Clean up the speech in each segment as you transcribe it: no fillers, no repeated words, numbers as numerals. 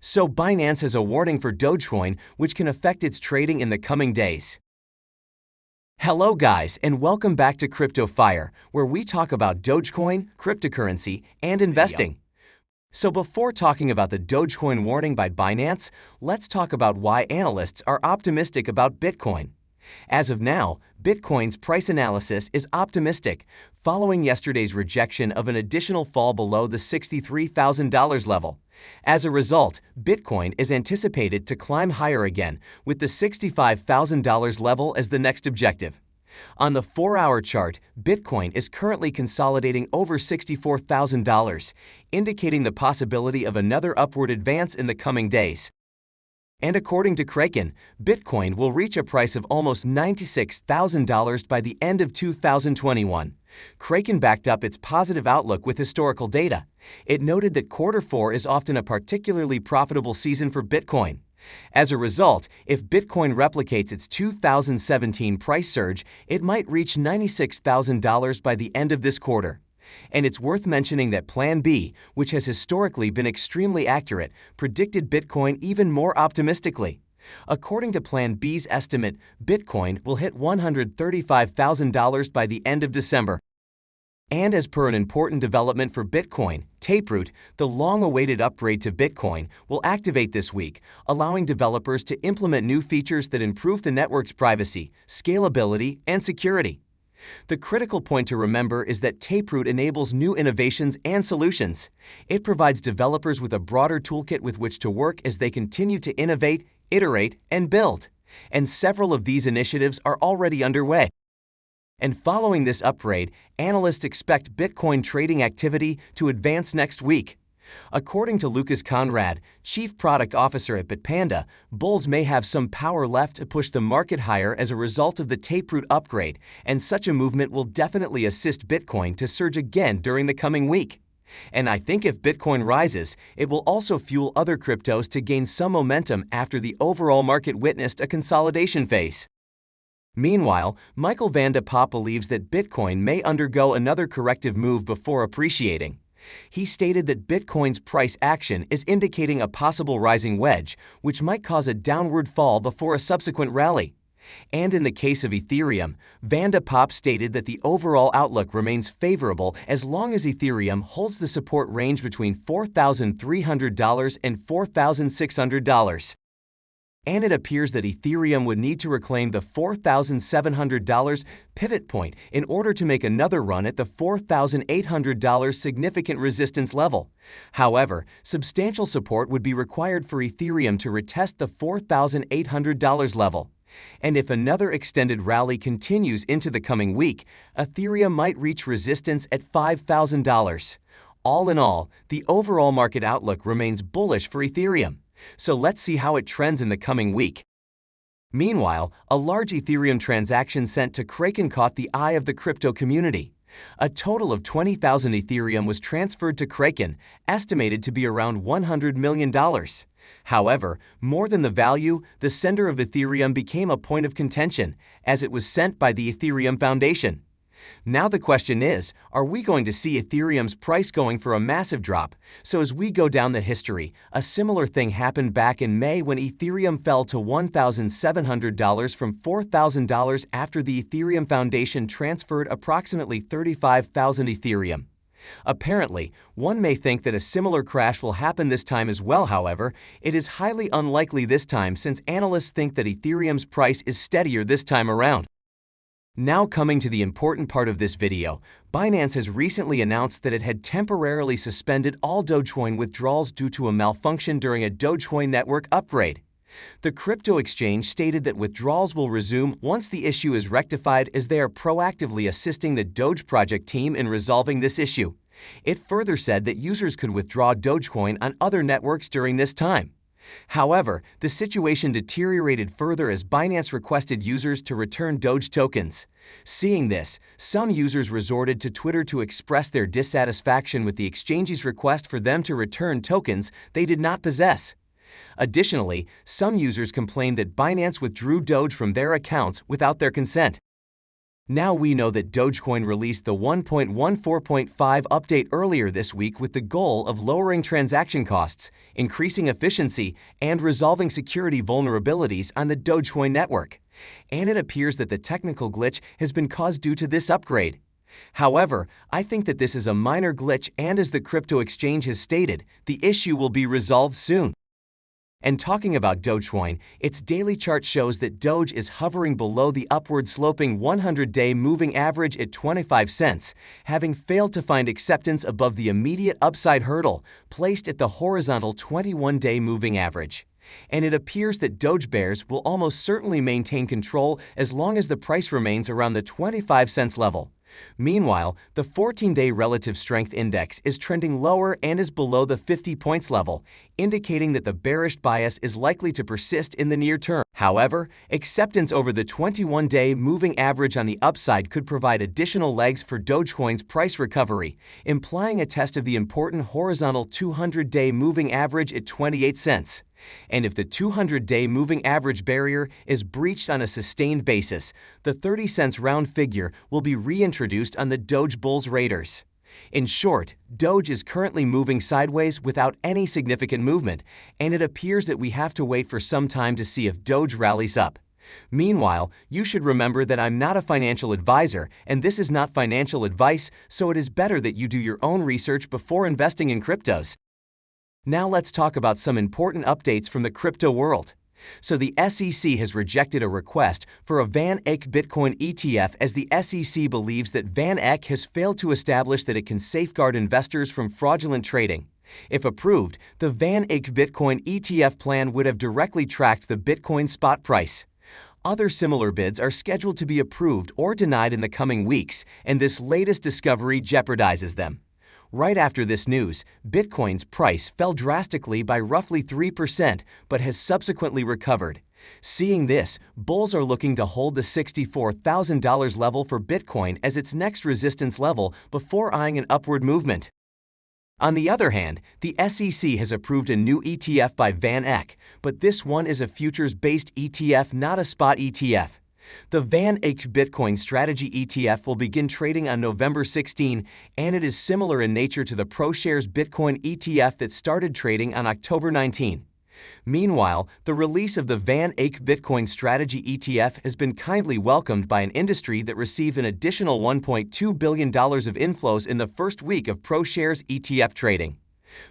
So Binance has a warning for Dogecoin, which can affect its trading in the coming days. Hello guys, and welcome back to Crypto Fire, where we talk about Dogecoin, cryptocurrency, and investing. So before talking about the Dogecoin warning by Binance, let's talk about why analysts are optimistic about Bitcoin. As of now, Bitcoin's price analysis is optimistic, following yesterday's rejection of an additional fall below the $63,000 level. As a result, Bitcoin is anticipated to climb higher again, with the $65,000 level as the next objective. On the 4-hour chart, Bitcoin is currently consolidating over $64,000, indicating the possibility of another upward advance in the coming days. And according to Kraken, Bitcoin will reach a price of almost $96,000 by the end of 2021. Kraken backed up its positive outlook with historical data. It noted that Q4 is often a particularly profitable season for Bitcoin. As a result, if Bitcoin replicates its 2017 price surge, it might reach $96,000 by the end of this quarter. And it's worth mentioning that Plan B, which has historically been extremely accurate, predicted Bitcoin even more optimistically. According to Plan B's estimate, Bitcoin will hit $135,000 by the end of December. And as per an important development for Bitcoin, Taproot, the long-awaited upgrade to Bitcoin, will activate this week, allowing developers to implement new features that improve the network's privacy, scalability, and security. The critical point to remember is that Taproot enables new innovations and solutions. It provides developers with a broader toolkit with which to work as they continue to innovate, iterate, and build. And several of these initiatives are already underway. And following this upgrade, analysts expect Bitcoin trading activity to advance next week. According to Lucas Conrad, Chief Product Officer at Bitpanda, bulls may have some power left to push the market higher as a result of the Taproot upgrade, and such a movement will definitely assist Bitcoin to surge again during the coming week. And I think if Bitcoin rises, it will also fuel other cryptos to gain some momentum after the overall market witnessed a consolidation phase. Meanwhile, Michael van de Poppe believes that Bitcoin may undergo another corrective move before appreciating. He stated that Bitcoin's price action is indicating a possible rising wedge, which might cause a downward fall before a subsequent rally. And in the case of Ethereum, van de Poppe stated that the overall outlook remains favorable as long as Ethereum holds the support range between $4,300 and $4,600. And it appears that Ethereum would need to reclaim the $4,700 pivot point in order to make another run at the $4,800 significant resistance level. However, substantial support would be required for Ethereum to retest the $4,800 level. And if another extended rally continues into the coming week, Ethereum might reach resistance at $5,000. All in all, the overall market outlook remains bullish for Ethereum. So let's see how it trends in the coming week. Meanwhile, a large Ethereum transaction sent to Kraken caught the eye of the crypto community. A total of 20,000 Ethereum was transferred to Kraken, estimated to be around $100 million. However, more than the value, the sender of Ethereum became a point of contention, as it was sent by the Ethereum Foundation. Now the question is, are we going to see Ethereum's price going for a massive drop? So as we go down the history, a similar thing happened back in May when Ethereum fell to $1,700 from $4,000 after the Ethereum Foundation transferred approximately 35,000 Ethereum. Apparently, one may think that a similar crash will happen this time as well. However, it is highly unlikely this time since analysts think that Ethereum's price is steadier this time around. Now coming to the important part of this video, Binance has recently announced that it had temporarily suspended all Dogecoin withdrawals due to a malfunction during a Dogecoin network upgrade. The crypto exchange stated that withdrawals will resume once the issue is rectified, as they are proactively assisting the Doge project team in resolving this issue. It further said that users could withdraw Dogecoin on other networks during this time. However, the situation deteriorated further as Binance requested users to return Doge tokens. Seeing this, some users resorted to Twitter to express their dissatisfaction with the exchange's request for them to return tokens they did not possess. Additionally, some users complained that Binance withdrew Doge from their accounts without their consent. Now we know that Dogecoin released the 1.14.5 update earlier this week with the goal of lowering transaction costs, increasing efficiency, and resolving security vulnerabilities on the Dogecoin network. And it appears that the technical glitch has been caused due to this upgrade. However, I think that this is a minor glitch, and as the crypto exchange has stated, the issue will be resolved soon. And talking about Dogecoin, its daily chart shows that Doge is hovering below the upward-sloping 100-day moving average at 25 cents, having failed to find acceptance above the immediate upside hurdle placed at the horizontal 21-day moving average. And it appears that Doge bears will almost certainly maintain control as long as the price remains around the 25 cents level. Meanwhile, the 14-day relative strength index is trending lower and is below the 50 points level, indicating that the bearish bias is likely to persist in the near term. However, acceptance over the 21-day moving average on the upside could provide additional legs for Dogecoin's price recovery, implying a test of the important horizontal 200-day moving average at 28 cents. And if the 200-day moving average barrier is breached on a sustained basis, the 30 cents round figure will be reintroduced on the Doge Bulls radars. In short, Doge is currently moving sideways without any significant movement, and it appears that we have to wait for some time to see if Doge rallies up. Meanwhile, you should remember that I'm not a financial advisor, and this is not financial advice, so it is better that you do your own research before investing in cryptos. Now let's talk about some important updates from the crypto world. So the SEC has rejected a request for a Van Eck Bitcoin ETF, as the SEC believes that Van Eck has failed to establish that it can safeguard investors from fraudulent trading. If approved, the Van Eck Bitcoin ETF plan would have directly tracked the Bitcoin spot price. Other similar bids are scheduled to be approved or denied in the coming weeks, and this latest discovery jeopardizes them. Right after this news, Bitcoin's price fell drastically by roughly 3%, but has subsequently recovered. Seeing this, bulls are looking to hold the $64,000 level for Bitcoin as its next resistance level before eyeing an upward movement. On the other hand, the SEC has approved a new ETF by Van Eck, but this one is a futures-based ETF, not a spot ETF. The Van Eck Bitcoin Strategy ETF will begin trading on November 16, and it is similar in nature to the ProShares Bitcoin ETF that started trading on October 19. Meanwhile, the release of the Van Eck Bitcoin Strategy ETF has been kindly welcomed by an industry that received an additional $1.2 billion of inflows in the first week of ProShares ETF trading.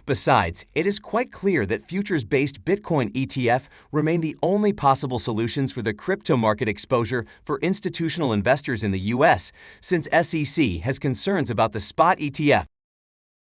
Besides, it is quite clear that futures-based Bitcoin ETF remain the only possible solutions for the crypto market exposure for institutional investors in the U.S., since SEC has concerns about the spot ETF.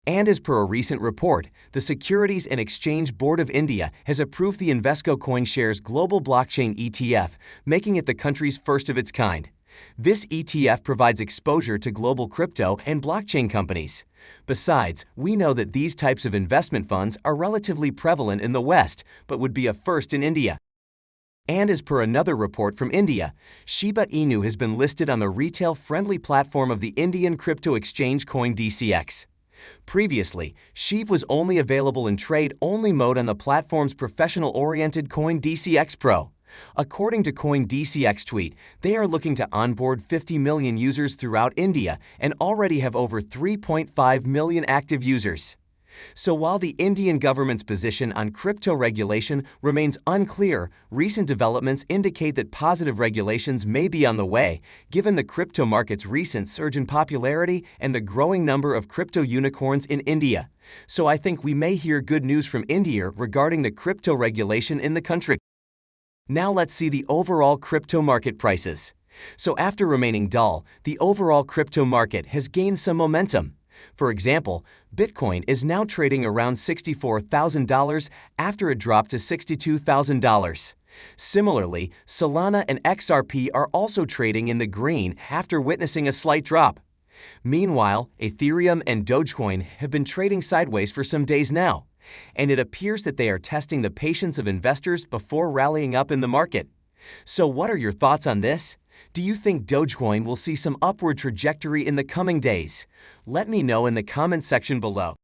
And as per a recent report, the Securities and Exchange Board of India has approved the Invesco CoinShares Global Blockchain ETF, making it the country's first of its kind. This ETF provides exposure to global crypto and blockchain companies. Besides, we know that these types of investment funds are relatively prevalent in the West, but would be a first in India. And as per another report from India, Shiba Inu has been listed on the retail-friendly platform of the Indian crypto exchange CoinDCX. Previously, Shib was only available in trade-only mode on the platform's professional-oriented CoinDCX Pro. According to CoinDCX tweet, they are looking to onboard 50 million users throughout India and already have over 3.5 million active users. So while the Indian government's position on crypto regulation remains unclear, recent developments indicate that positive regulations may be on the way, given the crypto market's recent surge in popularity and the growing number of crypto unicorns in India. So I think we may hear good news from India regarding the crypto regulation in the country. Now let's see the overall crypto market prices. So after remaining dull, the overall crypto market has gained some momentum. For example, Bitcoin is now trading around $64,000 after it dropped to $62,000. Similarly, Solana and XRP are also trading in the green after witnessing a slight drop. Meanwhile, Ethereum and Dogecoin have been trading sideways for some days now, and it appears that they are testing the patience of investors before rallying up in the market. So what are your thoughts on this? Do you think Dogecoin will see some upward trajectory in the coming days? Let me know in the comment section below.